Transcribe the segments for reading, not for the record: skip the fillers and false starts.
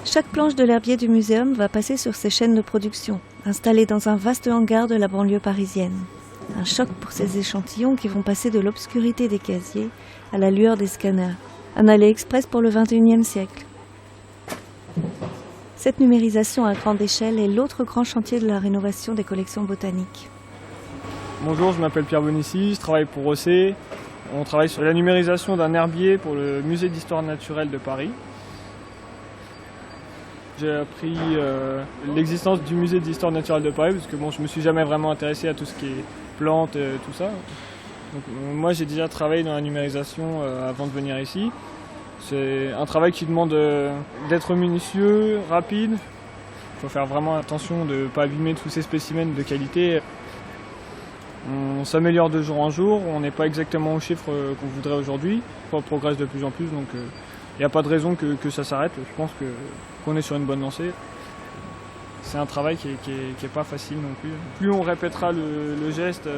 Chaque planche de l'herbier du muséum va passer sur ces chaînes de production, installées dans un vaste hangar de la banlieue parisienne. Un choc pour ces échantillons qui vont passer de l'obscurité des casiers à la lueur des scanners. Un aller express pour le XXIe siècle. Cette numérisation à grande échelle est l'autre grand chantier de la rénovation des collections botaniques. Bonjour, je m'appelle Pierre Bonissi, je travaille pour OC. On travaille sur la numérisation d'un herbier pour le musée d'histoire naturelle de Paris. J'ai appris l'existence du musée d'histoire naturelle de Paris parce que je me suis jamais vraiment intéressé à tout ce qui est plantes et tout ça. Donc, moi j'ai déjà travaillé dans la numérisation avant de venir ici. C'est un travail qui demande d'être minutieux, rapide. Il faut faire vraiment attention de ne pas abîmer tous ces spécimens de qualité. On s'améliore de jour en jour, on n'est pas exactement au chiffre qu'on voudrait aujourd'hui. On progresse de plus en plus, donc il n'y a pas de raison que ça s'arrête. Je pense qu'on est sur une bonne lancée. C'est un travail qui est pas facile non plus. Plus on répétera le geste,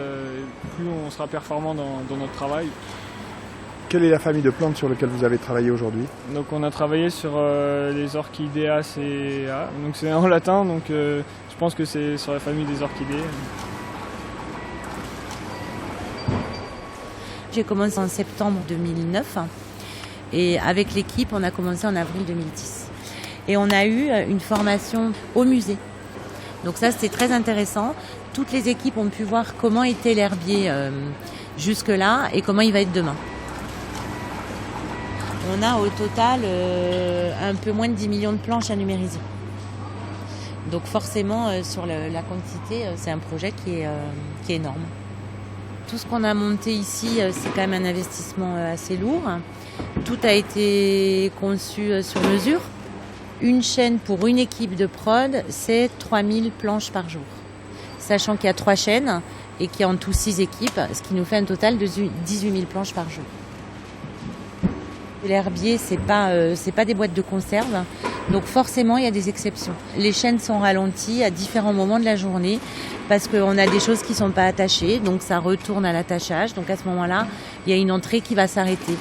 plus on sera performant dans notre travail. Quelle est la famille de plantes sur lesquelles vous avez travaillé aujourd'hui? Donc on a travaillé sur les Orchideaceae, donc c'est en latin, donc je pense que c'est sur la famille des orchidées. J'ai commencé en septembre 2009 et avec l'équipe on a commencé en avril 2010. Et on a eu une formation au musée. Donc ça c'était très intéressant. Toutes les équipes ont pu voir comment était l'herbier jusque-là et comment il va être demain. On a au total un peu moins de 10 millions de planches à numériser. Donc forcément, sur la quantité, c'est un projet qui est énorme. Tout ce qu'on a monté ici, c'est quand même un investissement assez lourd. Tout a été conçu sur mesure. Une chaîne pour une équipe de prod, c'est 3000 planches par jour. Sachant qu'il y a 3 chaînes et qu'il y a en tout 6 équipes, ce qui nous fait un total de 18 000 planches par jour. L'herbier, c'est pas des boîtes de conserve, donc forcément il y a des exceptions. Les chaînes sont ralenties à différents moments de la journée parce qu'on a des choses qui sont pas attachées, donc ça retourne à l'attachage. Donc à ce moment-là, il y a une entrée qui va s'arrêter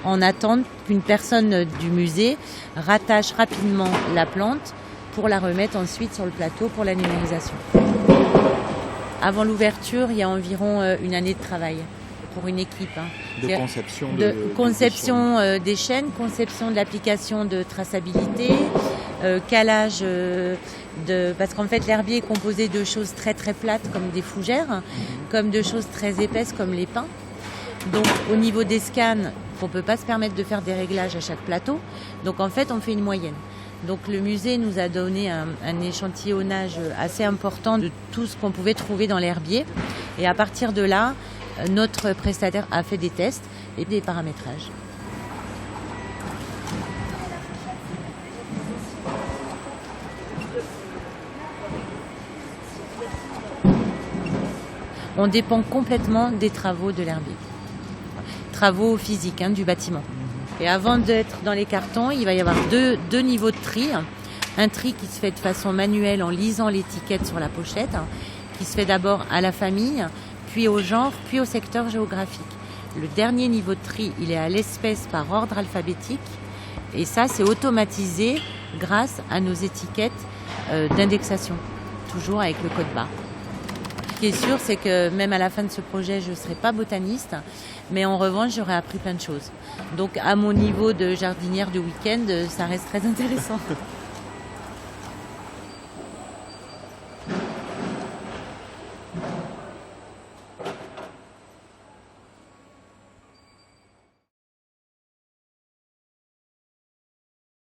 en attendant qu'une personne du musée rattache rapidement la plante pour la remettre ensuite sur le plateau pour la numérisation. Avant l'ouverture, il y a environ une année de travail pour une équipe. De conception des chaînes, conception de l'application de traçabilité, calage parce qu'en fait l'herbier est composé de choses très très plates comme des fougères, comme de choses très épaisses comme les pins. Donc au niveau des scans, on ne peut pas se permettre de faire des réglages à chaque plateau. Donc en fait on fait une moyenne. Donc le musée nous a donné un échantillonnage assez important de tout ce qu'on pouvait trouver dans l'herbier. Et à partir de là, notre prestataire a fait des tests et des paramétrages. On dépend complètement des travaux de l'herbier. Travaux physiques du bâtiment. Et avant d'être dans les cartons, il va y avoir deux niveaux de tri. Un tri qui se fait de façon manuelle en lisant l'étiquette sur la pochette, qui se fait d'abord à la famille, puis au genre, puis au secteur géographique. Le dernier niveau de tri, il est à l'espèce par ordre alphabétique. Et ça, c'est automatisé grâce à nos étiquettes d'indexation, toujours avec le code barre. Ce qui est sûr, c'est que même à la fin de ce projet, je ne serai pas botaniste, mais en revanche, j'aurai appris plein de choses. Donc à mon niveau de jardinière de week-end, ça reste très intéressant.